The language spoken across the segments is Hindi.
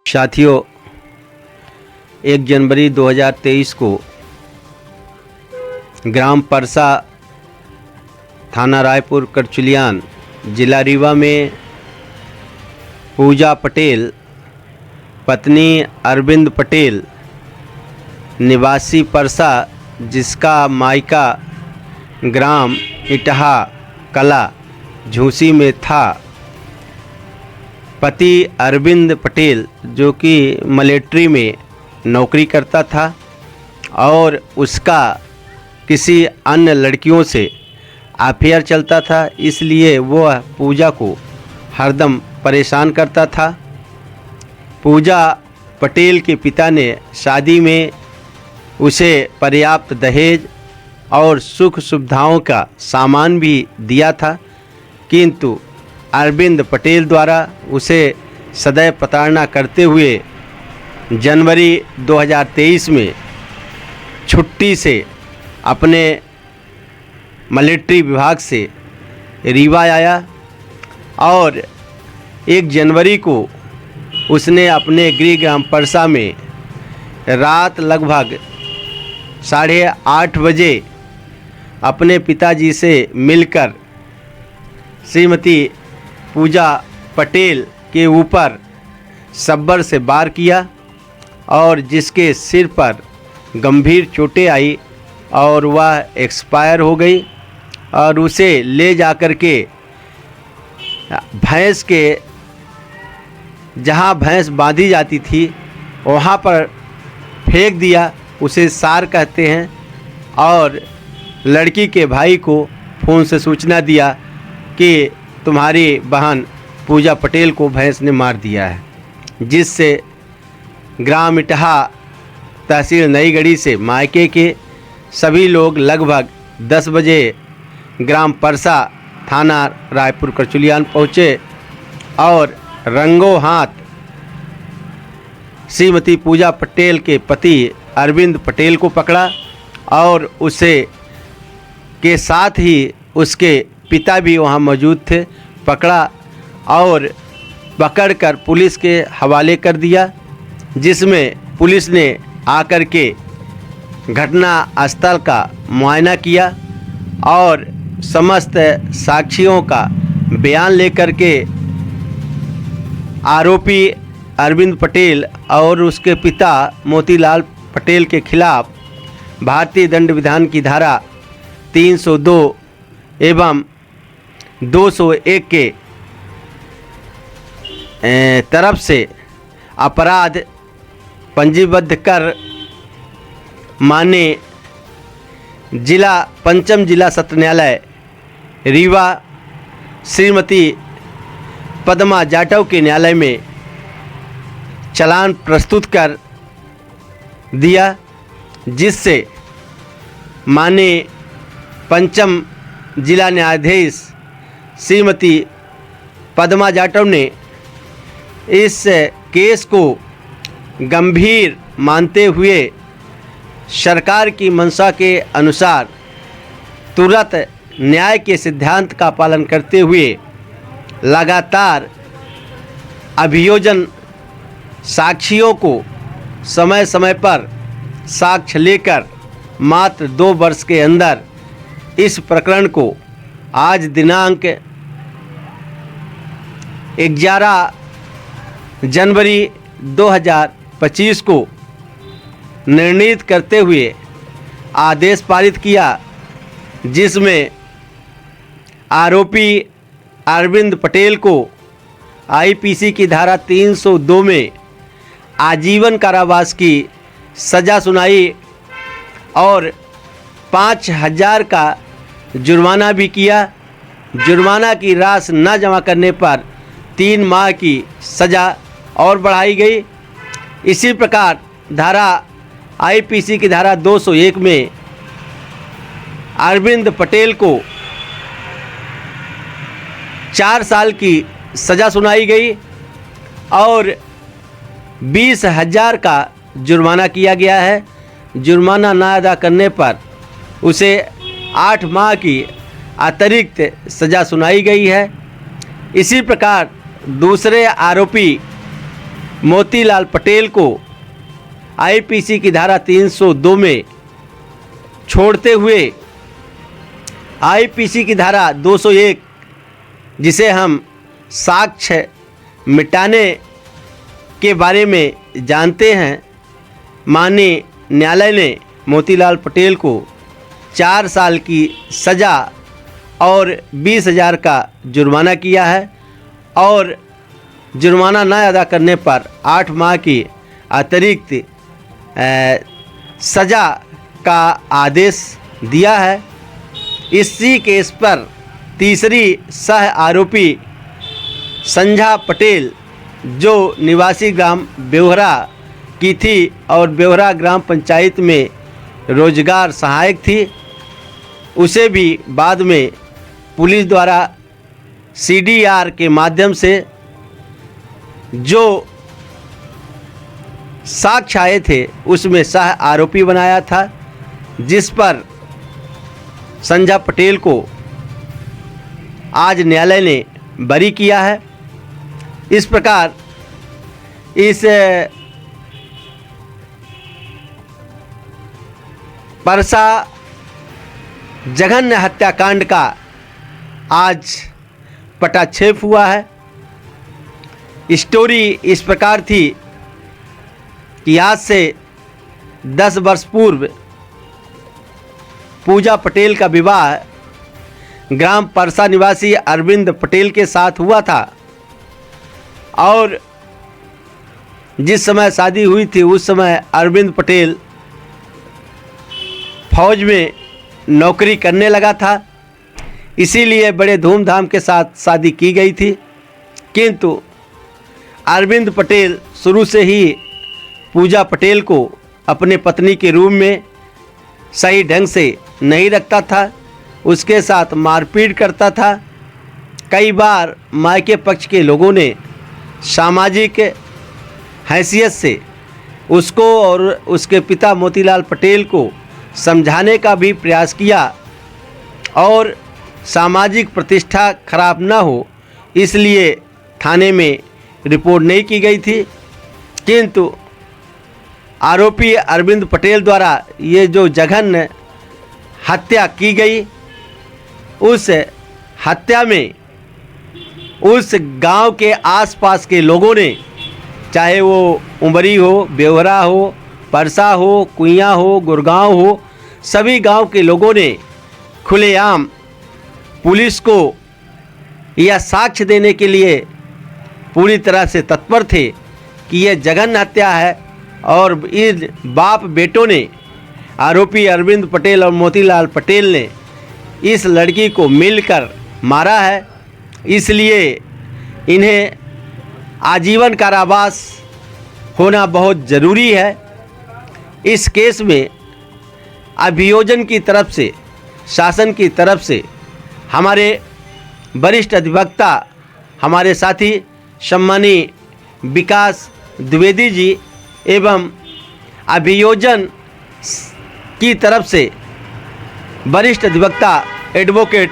साथियों, 1 जनवरी 2023 को ग्राम परसा, थाना रायपुर, करचुलियान, जिला रीवा में पूजा पटेल पत्नी अरविंद पटेल निवासी परसा, जिसका मायका ग्राम इटहा कला झूसी में था, पति अरविंद पटेल जो कि मिलिट्री में नौकरी करता था और उसका किसी अन्य लड़कियों से अफेयर चलता था, इसलिए वह पूजा को हरदम परेशान करता था। पूजा पटेल के पिता ने शादी में उसे पर्याप्त दहेज और सुख सुविधाओं का सामान भी दिया था, किंतु अरविंद पटेल द्वारा उसे सदैव प्रताड़ना करते हुए जनवरी 2023 में छुट्टी से अपने मिलिट्री विभाग से रीवा आया और 1 जनवरी को उसने अपने गृह ग्राम परसा में रात लगभग 8:30 बजे अपने पिताजी से मिलकर श्रीमती पूजा पटेल के ऊपर सब्बर से वार किया और जिसके सिर पर गंभीर चोटें आई और वह एक्सपायर हो गई और उसे ले जाकर के भैंस के जहाँ भैंस बांधी जाती थी वहाँ पर फेंक दिया, उसे सार कहते हैं, और लड़की के भाई को फ़ोन से सूचना दिया कि तुम्हारी बहन पूजा पटेल को भैंस ने मार दिया है, जिससे ग्राम इटहा तहसील नईगढ़ी से मायके के सभी लोग लगभग 10 बजे ग्राम परसा, थाना रायपुर, करचुलियान पहुँचे और रंगों हाथ श्रीमती पूजा पटेल के पति अरविंद पटेल को पकड़ा और उसे के साथ ही उसके पिता भी वहाँ मौजूद थे, पकड़ा और पकड़कर पुलिस के हवाले कर दिया, जिसमें पुलिस ने आकर के घटना स्थल का मुआयना किया और समस्त साक्षियों का बयान लेकर के आरोपी अरविंद पटेल और उसके पिता मोतीलाल पटेल के खिलाफ भारतीय दंड विधान की धारा 302 एवं 201 के तरफ से अपराध पंजीबद्ध कर माननीय पंचम जिला सत्र न्यायालय रीवा श्रीमती पद्मा जाटव के न्यायालय में चालान प्रस्तुत कर दिया, जिससे माननीय पंचम जिला न्यायाधीश श्रीमती पद्मा जाटव ने इस केस को गंभीर मानते हुए सरकार की मंशा के अनुसार तुरंत न्याय के सिद्धांत का पालन करते हुए लगातार अभियोजन साक्षियों को समय समय पर साक्ष्य लेकर मात्र 2 वर्ष के अंदर इस प्रकरण को आज दिनांक 11 जनवरी 2025 को निर्णीत करते हुए आदेश पारित किया, जिसमें आरोपी अरविंद पटेल को आईपीसी की धारा 302 में आजीवन कारावास की सज़ा सुनाई और 5,000 का जुर्माना भी किया। जुर्माना की राशि न जमा करने पर 3 माह की सज़ा और बढ़ाई गई। इसी प्रकार धारा आईपीसी की धारा 201 में अरविंद पटेल को 4 साल की सज़ा सुनाई गई और 20,000 का जुर्माना किया गया है। जुर्माना न अदा करने पर उसे 8 माह की अतिरिक्त सज़ा सुनाई गई है। इसी प्रकार दूसरे आरोपी मोतीलाल पटेल को आईपीसी की धारा 302 में छोड़ते हुए आईपीसी की धारा 201, जिसे हम साक्ष्य मिटाने के बारे में जानते हैं, माननीय न्यायालय ने मोतीलाल पटेल को 4 साल की सज़ा और 20,000 का जुर्माना किया है और जुर्माना न अदा करने पर 8 माह की अतिरिक्त सज़ा का आदेश दिया है। इसी केस पर तीसरी सह आरोपी संझा पटेल, जो निवासी ग्राम बेवहरा की थी और बेवहरा ग्राम पंचायत में रोजगार सहायक थी, उसे भी बाद में पुलिस द्वारा सीडीआर के माध्यम से जो साक्ष्य आए थे उसमें सह आरोपी बनाया था, जिस पर संझा पटेल को आज न्यायालय ने बरी किया है। इस प्रकार इस परसा जघन्य हत्याकांड का आज पटाक्षेप हुआ है। स्टोरी इस प्रकार थी कि आज से 10 वर्ष पूर्व पूजा पटेल का विवाह ग्राम परसा निवासी अरविंद पटेल के साथ हुआ था और जिस समय शादी हुई थी उस समय अरविंद पटेल फौज में नौकरी करने लगा था, इसीलिए बड़े धूमधाम के साथ शादी की गई थी। किंतु अरविंद पटेल शुरू से ही पूजा पटेल को अपने पत्नी के रूम में सही ढंग से नहीं रखता था, उसके साथ मारपीट करता था। कई बार मायके पक्ष के लोगों ने सामाजिक हैसियत से उसको और उसके पिता मोतीलाल पटेल को समझाने का भी प्रयास किया और सामाजिक प्रतिष्ठा खराब ना हो इसलिए थाने में रिपोर्ट नहीं की गई थी। किंतु आरोपी अरविंद पटेल द्वारा ये जो जघन्य हत्या की गई, उस हत्या में उस गांव के आसपास के लोगों ने, चाहे वो उमरी हो, बेवहरा हो, परसा हो, कुइयाँ हो, गुरगांव हो, सभी गांव के लोगों ने खुलेआम पुलिस को यह साक्ष्य देने के लिए पूरी तरह से तत्पर थे कि यह जघन्य हत्या है और इन बाप बेटों ने, आरोपी अरविंद पटेल और मोतीलाल पटेल ने इस लड़की को मिलकर मारा है, इसलिए इन्हें आजीवन कारावास होना बहुत ज़रूरी है। इस केस में अभियोजन की तरफ से, शासन की तरफ से हमारे वरिष्ठ अधिवक्ता, हमारे साथी सम्मानीय विकास द्विवेदी जी एवं अभियोजन की तरफ से वरिष्ठ अधिवक्ता एडवोकेट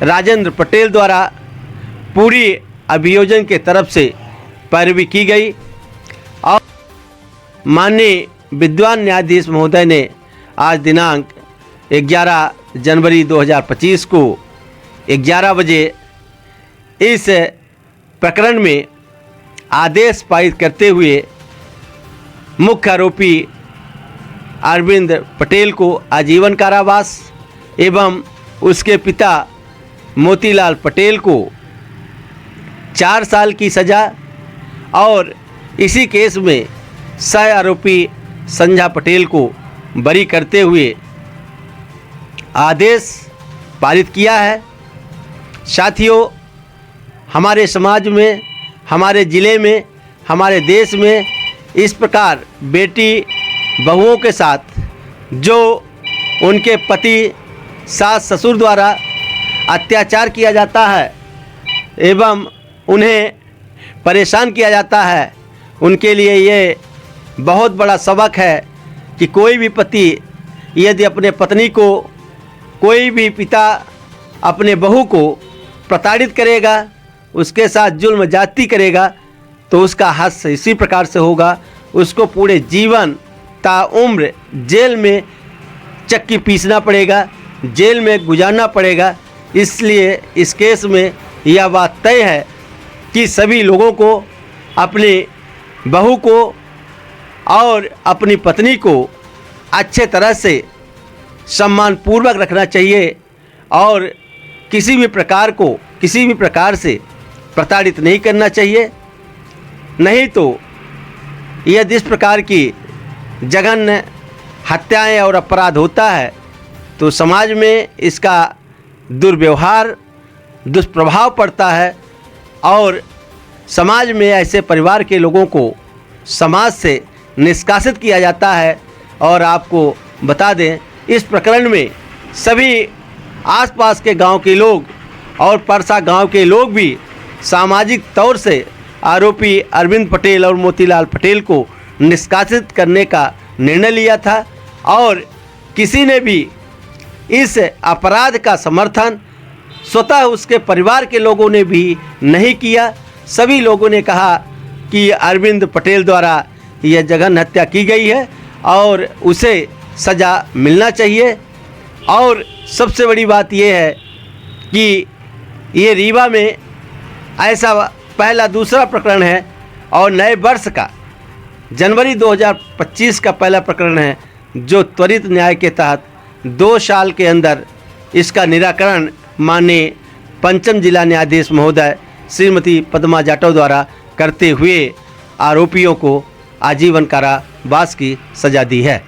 राजेंद्र पटेल द्वारा पूरी अभियोजन के तरफ से पैरवी की गई और माननीय विद्वान न्यायाधीश महोदय ने आज दिनांक 11 जनवरी 2025 को 11 बजे इस प्रकरण में आदेश पारित करते हुए मुख्य आरोपी अरविंद पटेल को आजीवन कारावास एवं उसके पिता मोतीलाल पटेल को 4 साल की सज़ा और इसी केस में सह आरोपी संझा पटेल को बरी करते हुए आदेश पारित किया है। साथियों, हमारे समाज में, हमारे ज़िले में, हमारे देश में इस प्रकार बेटी बहुओं के साथ जो उनके पति सास ससुर द्वारा अत्याचार किया जाता है एवं उन्हें परेशान किया जाता है, उनके लिए ये बहुत बड़ा सबक है कि कोई भी पति यदि अपने पत्नी को, कोई भी पिता अपने बहू को प्रताड़ित करेगा, उसके साथ जुल्म ज्यादती करेगा, तो उसका हश्र इसी प्रकार से होगा, उसको पूरे जीवन ताउम्र जेल में चक्की पीसना पड़ेगा, जेल में गुजारना पड़ेगा। इसलिए इस केस में यह बात तय है कि सभी लोगों को अपनी बहू को और अपनी पत्नी को अच्छे तरह से सम्मानपूर्वक रखना चाहिए और किसी भी प्रकार से प्रताड़ित नहीं करना चाहिए। नहीं तो यह जिस प्रकार की जघन्य हत्याएं और अपराध होता है तो समाज में इसका दुर्व्यवहार दुष्प्रभाव पड़ता है और समाज में ऐसे परिवार के लोगों को समाज से निष्कासित किया जाता है। और आपको बता दें, इस प्रकरण में सभी आसपास के गांव के लोग और परसा गांव के लोग भी सामाजिक तौर से आरोपी अरविंद पटेल और मोतीलाल पटेल को निष्कासित करने का निर्णय लिया था और किसी ने भी इस अपराध का समर्थन स्वतः उसके परिवार के लोगों ने भी नहीं किया। सभी लोगों ने कहा कि अरविंद पटेल द्वारा यह जघन्य हत्या की गई है और उसे सज़ा मिलना चाहिए। और सबसे बड़ी बात यह है कि ये रीवा में ऐसा पहला दूसरा प्रकरण है और नए वर्ष का जनवरी 2025 का पहला प्रकरण है जो त्वरित न्याय के तहत 2 साल के अंदर इसका निराकरण माननीय पंचम जिला न्यायाधीश महोदय श्रीमती पद्मा जाटव द्वारा करते हुए आरोपियों को आजीवन कारावास की सज़ा दी है।